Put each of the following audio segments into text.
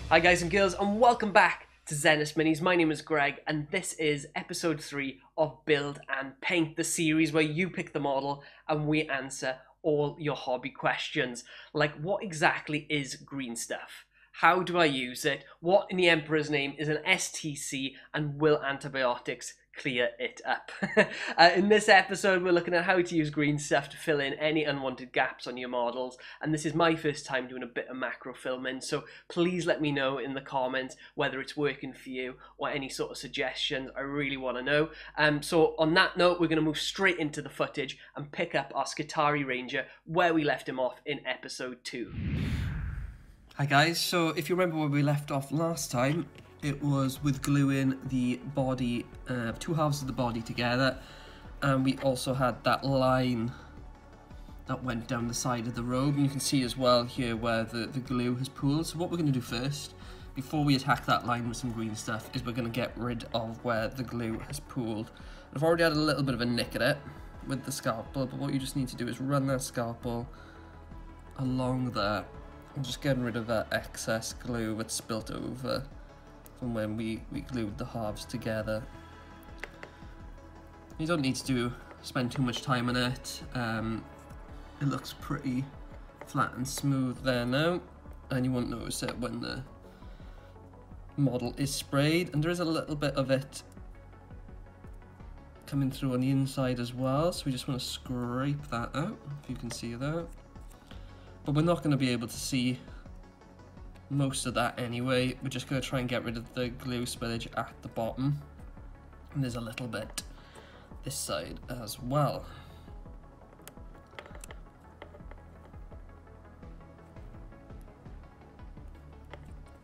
Hi guys and girls, and welcome back to Xenus Minis. My name is Greg and this is episode 3 of Build and Paint, the series where you pick the model and we answer all your hobby questions. Like, what exactly is green stuff? How do I use it? What in the Emperor's name is an STC, and will antibiotics clear it up? In this episode, we're looking at how to use green stuff to fill in any unwanted gaps on your models, and this is my first time doing a bit of macro filming, so please let me know in the comments whether it's working for you or any sort of suggestions. I really want to know. So on that note, we're going to move straight into the footage and pick up our Skitarii Ranger where we left him off in episode 2. Hi guys, so if you remember where we left off last time, it was with gluing the body, two halves of the body together, and we also had that line that went down the side of the robe, and you can see as well here where the glue has pooled. So what we're going to do first, before we attack that line with some green stuff, is we're going to get rid of where the glue has pooled. I've already had a little bit of a nick at it with the scalpel, but what you just need to do is run that scalpel along there. I'm just getting rid of that excess glue that's spilt over from when we glued the halves together. You don't need to spend too much time on it. It looks pretty flat and smooth there now, and you won't notice it when the model is sprayed. And there is a little bit of it coming through on the inside as well, so we just want to scrape that out, if you can see that. But we're not going to be able to see most of that anyway. We're just going to try and get rid of the glue spillage at the bottom. And there's a little bit this side as well.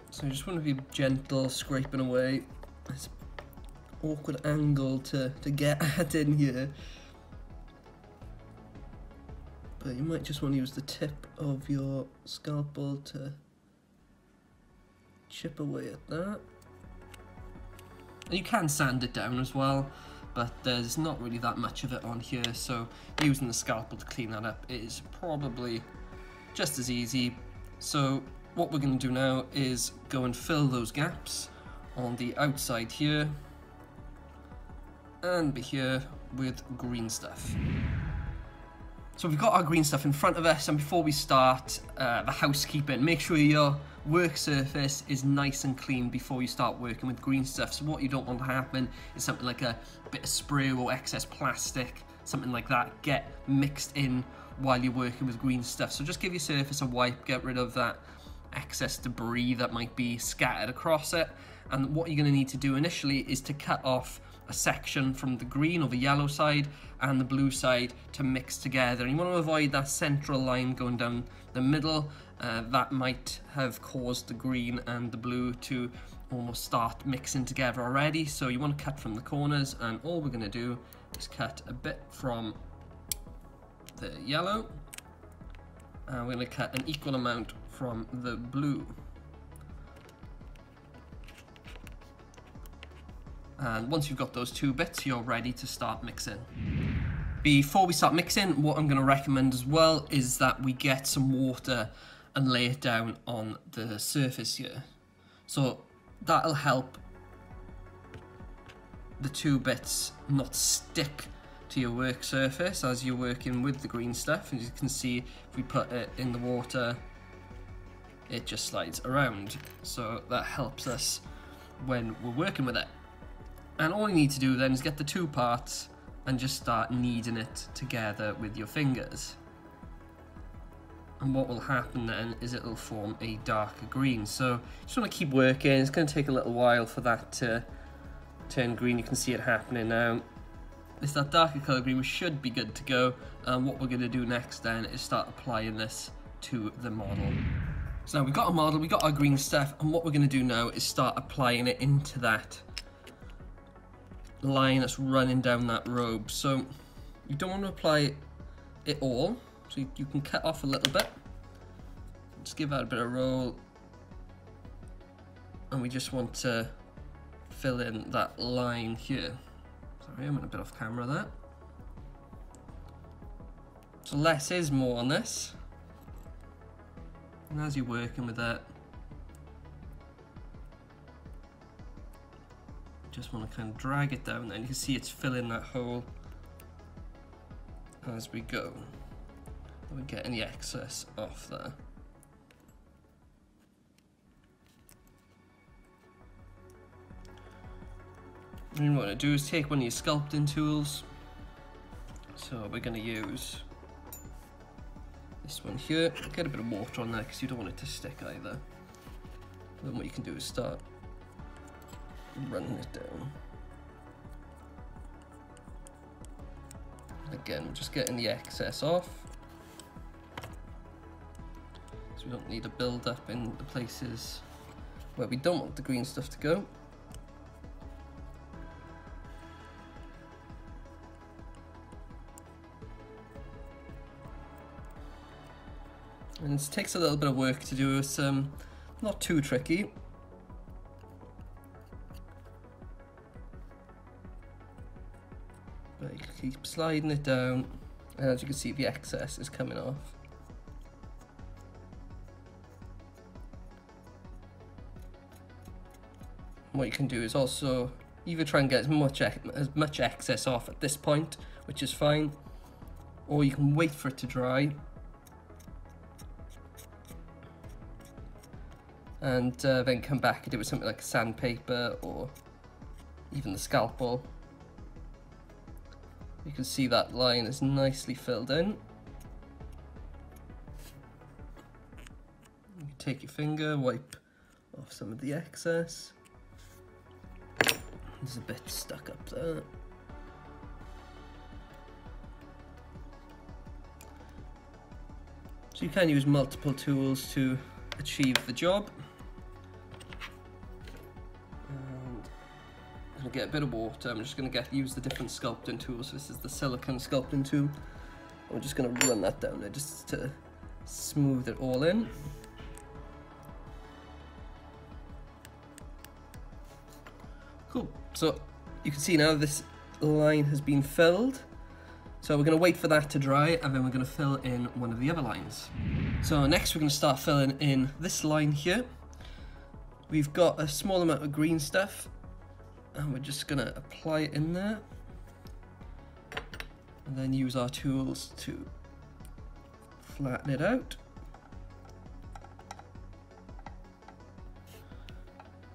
So you just want to be gentle, scraping away. It's an awkward angle to get at in here. But you might just want to use the tip of your scalpel to chip away at that. And you can sand it down as well, but there's not really that much of it on here, so using the scalpel to clean that up is probably just as easy. So what we're going to do now is go and fill those gaps on the outside here and be here with green stuff. So we've got our green stuff in front of us, and before we start the housekeeping, make sure your work surface is nice and clean before you start working with green stuff. So what you don't want to happen is something like a bit of spray or excess plastic, something like that, get mixed in while you're working with green stuff. So just give your surface a wipe, get rid of that excess debris that might be scattered across it. And what you're going to need to do initially is to cut off a section from the green or the yellow side and the blue side to mix together. And you want to avoid that central line going down the middle. That might have caused the green and the blue to almost start mixing together already. So you want to cut from the corners, and all we're going to do is cut a bit from the yellow, and we're going to cut an equal amount from the blue. And once you've got those two bits, you're ready to start mixing. Before we start mixing, what I'm going to recommend as well is that we get some water and lay it down on the surface here. So that'll help the two bits not stick to your work surface as you're working with the green stuff. As you can see, if we put it in the water, it just slides around. So that helps us when we're working with it. And all you need to do then is get the two parts and just start kneading it together with your fingers. And what will happen then is it'll form a darker green. So just want to keep working. It's going to take a little while for that to turn green. You can see it happening now. It's that darker colour green. We should be good to go. And what we're going to do next then is start applying this to the model. So now we've got our model, we've got our green stuff, and what we're going to do now is start applying it into that line that's running down that robe. So you don't want to apply it all, so you can cut off a little bit, just give that a bit of roll, and we just want to fill in that line here. Sorry, I'm a bit off camera there. So less is more on this, and as you're working with that, Just want to kind of drag it down, and you can see it's filling that hole as we go. We're getting the excess off there. And what I do is take one of your sculpting tools. So we're going to use this one here. Get a bit of water on there because you don't want it to stick either. Then what you can do is start running it down. Again, we're just getting the excess off. So we don't need a build up in the places where we don't want the green stuff to go. And it takes a little bit of work to do. It's not too tricky. But you keep sliding it down, and as you can see, the excess is coming off. And what you can do is also either try and get as much excess off at this point, which is fine, or you can wait for it to dry. And then come back and do it with something like sandpaper or even the scalpel. You can see that line is nicely filled in. You can take your finger, wipe off some of the excess. There's a bit stuck up there. So you can use multiple tools to achieve the job. Get a bit of water. I'm just going to use the different sculpting tools. So this is the silicone sculpting tool. I'm just going to run that down there just to smooth it all in. Cool. So you can see now this line has been filled. So we're going to wait for that to dry, and then we're going to fill in one of the other lines. So next we're going to start filling in this line here. We've got a small amount of green stuff, and we're just going to apply it in there, and then use our tools to flatten it out.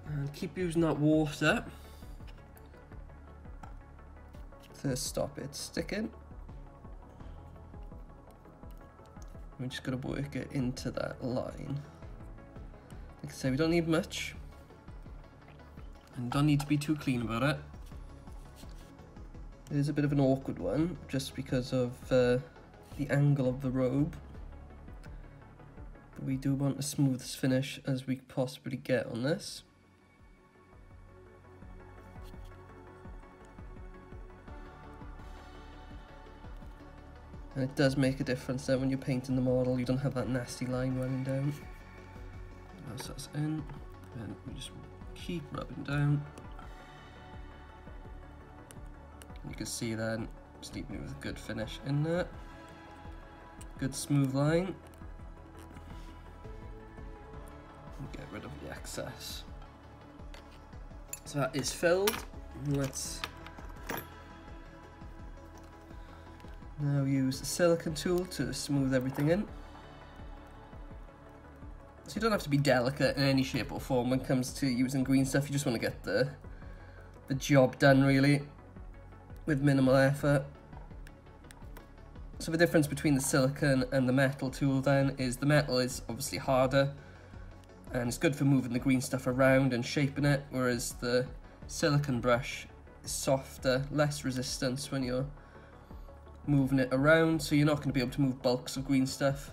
And keep using that water to stop it sticking. We're just going to work it into that line. Like I say, we don't need much. And don't need to be too clean about it. It is a bit of an awkward one, just because of the angle of the robe. But we do want the smoothest finish as we possibly get on this. And it does make a difference then when you're painting the model, you don't have that nasty line running down. As that's in, and we just keep rubbing down. You can see then, just leaving it with a good finish in there. Good smooth line. And get rid of the excess. So that is filled. Let's now use the silicone tool to smooth everything in. So you don't have to be delicate in any shape or form when it comes to using green stuff. You just want to get the job done, really, with minimal effort. So the difference between the silicone and the metal tool then is the metal is obviously harder and it's good for moving the green stuff around and shaping it, whereas the silicone brush is softer, less resistance when you're moving it around, so you're not going to be able to move bulks of green stuff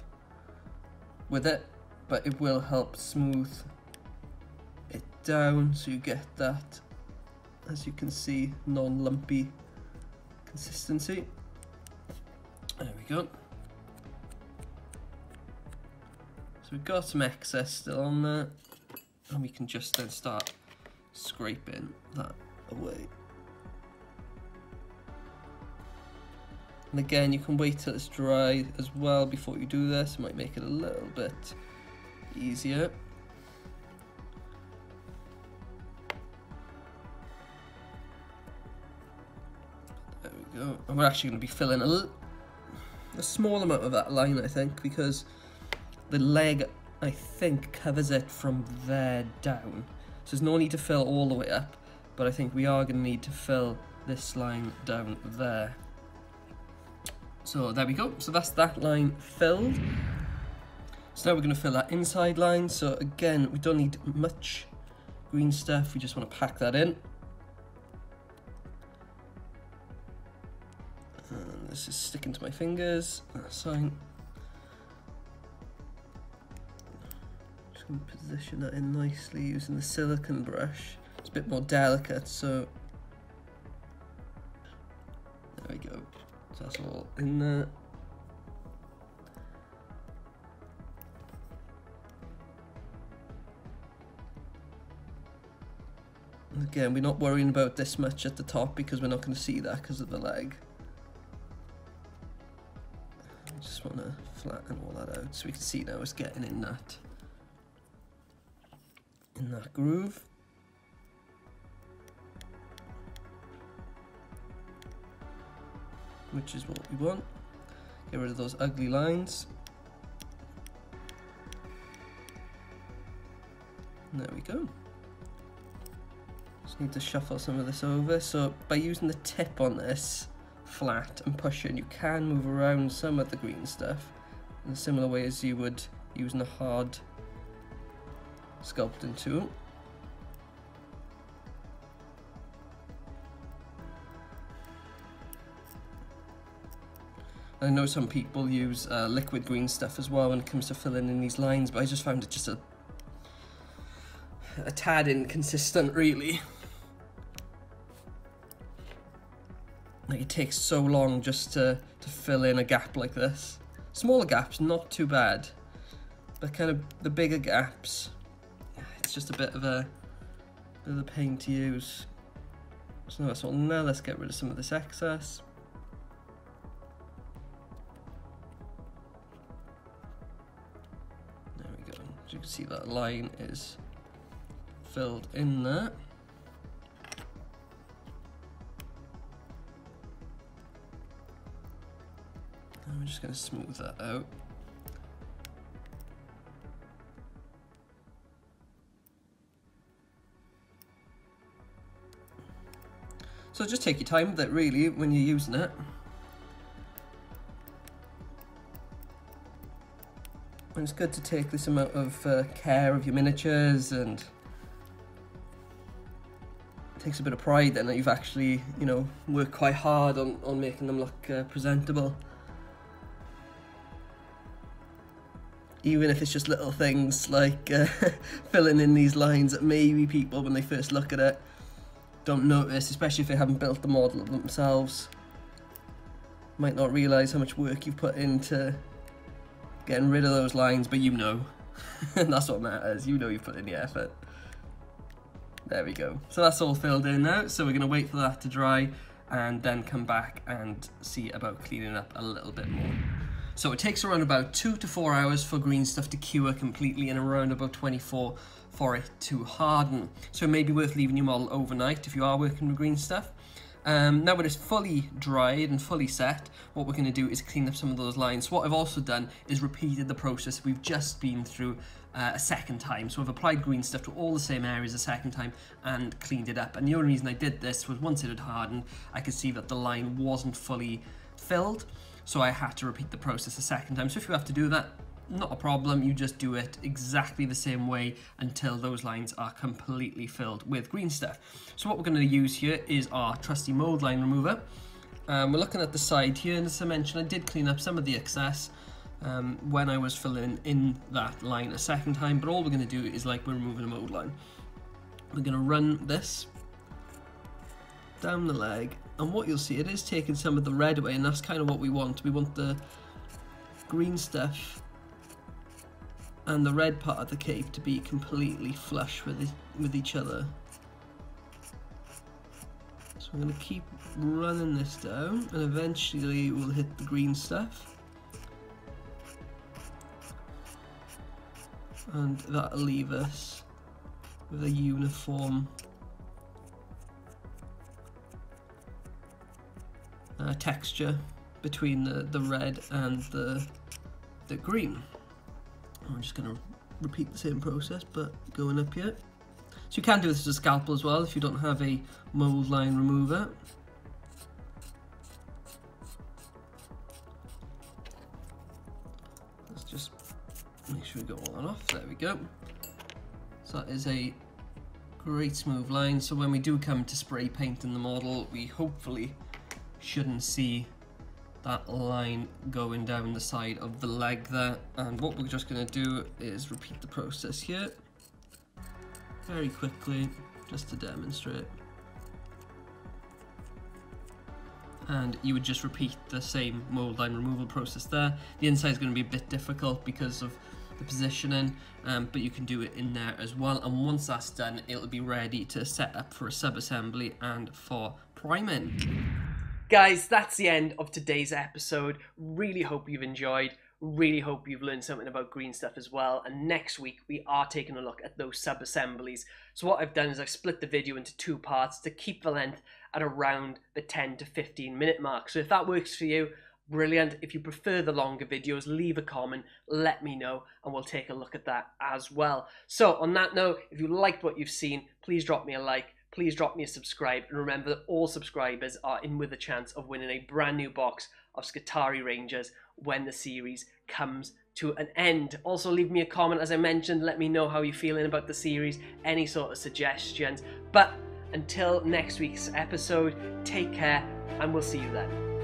with it, but it will help smooth it down so you get that, as you can see, non-lumpy consistency. There we go. So we've got some excess still on there, and we can just then start scraping that away. And again, you can wait till it's dry as well before you do this. It might make it a little bit easier. we go. And we're actually going to be filling a small amount of that line, I think, because the leg, I think, covers it from there down. So there's no need to fill all the way up, but I think we are going to need to fill this line down there. So there we go. So that's that line filled. So now we're going to fill that inside line. So again, we don't need much green stuff. We just want to pack that in. And this is sticking to my fingers. That's fine. Just going to position that in nicely using the silicone brush. It's a bit more delicate, so there we go. So that's all in there. Again, we're not worrying about this much at the top because we're not going to see that because of the leg. I just want to flatten all that out so we can see now it's getting in that groove. Which is what we want. Get rid of those ugly lines. And there we go. Just need to shuffle some of this over. So by using the tip on this flat and pushing, you can move around some of the green stuff in a similar way as you would using a hard sculpting tool. I know some people use liquid green stuff as well when it comes to filling in these lines, but I just found it just a tad inconsistent, really. Like, it takes so long just to fill in a gap like this. Smaller gaps, not too bad, but kind of the bigger gaps, it's just a bit of a pain to use. So that's all. Now let's get rid of some of this excess. There we go. As you can see, that line is filled in there. And we're just going to smooth that out. So just take your time with it, really, when you're using it. And it's good to take this amount of care of your miniatures, and it takes a bit of pride then that you've actually, you know, worked quite hard on making them look presentable. Even if it's just little things like filling in these lines that maybe people, when they first look at it, don't notice, especially if they haven't built the model themselves. Might not realise how much work you've put into getting rid of those lines, but you know. And that's what matters, you know you've put in the effort. There we go. So that's all filled in now, so we're going to wait for that to dry and then come back and see about cleaning up a little bit more. So it takes around about 2 to 4 hours for green stuff to cure completely, and around about 24 for it to harden. So it may be worth leaving your model overnight if you are working with green stuff. Now when it's fully dried and fully set, what we're going to do is clean up some of those lines. So what I've also done is repeated the process we've just been through a second time. So I've applied green stuff to all the same areas a second time and cleaned it up. And the only reason I did this was once it had hardened, I could see that the line wasn't fully filled. So I had to repeat the process a second time. So if you have to do that, not a problem, you just do it exactly the same way until those lines are completely filled with green stuff. So what we're going to use here is our trusty mold line remover. We're looking at the side here, and as I mentioned, I did clean up some of the excess when I was filling in that line a second time, but all we're going to do is like we're removing a mold line. We're going to run this down the leg, and what you'll see, it is taking some of the red away, and that's kind of what we want. We want the green stuff and the red part of the cape to be completely flush with each other. So I'm going to keep running this down, and eventually we'll hit the green stuff, and that'll leave us with a uniform texture between the red and the green. I'm just going to repeat the same process, but going up here. So you can do this with a scalpel as well if you don't have a mold line remover. Let's just make sure we get all that off. There we go. So that is a great smooth line. So when we do come to spray painting the model, we hopefully shouldn't see that line going down the side of the leg there. And what we're just going to do is repeat the process here very quickly, just to demonstrate. And you would just repeat the same mold line removal process there. The inside is going to be a bit difficult because of the positioning, but you can do it in there as well. And once that's done, it'll be ready to set up for a sub-assembly and for priming. Guys, that's the end of today's episode. Really hope you've enjoyed. Really hope you've learned something about green stuff as well. And next week, we are taking a look at those sub-assemblies. So what I've done is I've split the video into 2 parts to keep the length at around the 10 to 15 minute mark. So if that works for you, brilliant. If you prefer the longer videos, leave a comment, let me know, and we'll take a look at that as well. So on that note, if you liked what you've seen, please drop me a like. Please drop me a subscribe, and remember that all subscribers are in with a chance of winning a brand new box of Skitarii Rangers when the series comes to an end. Also, leave me a comment, as I mentioned. Let me know how you're feeling about the series, any sort of suggestions. But until next week's episode, take care, and we'll see you then.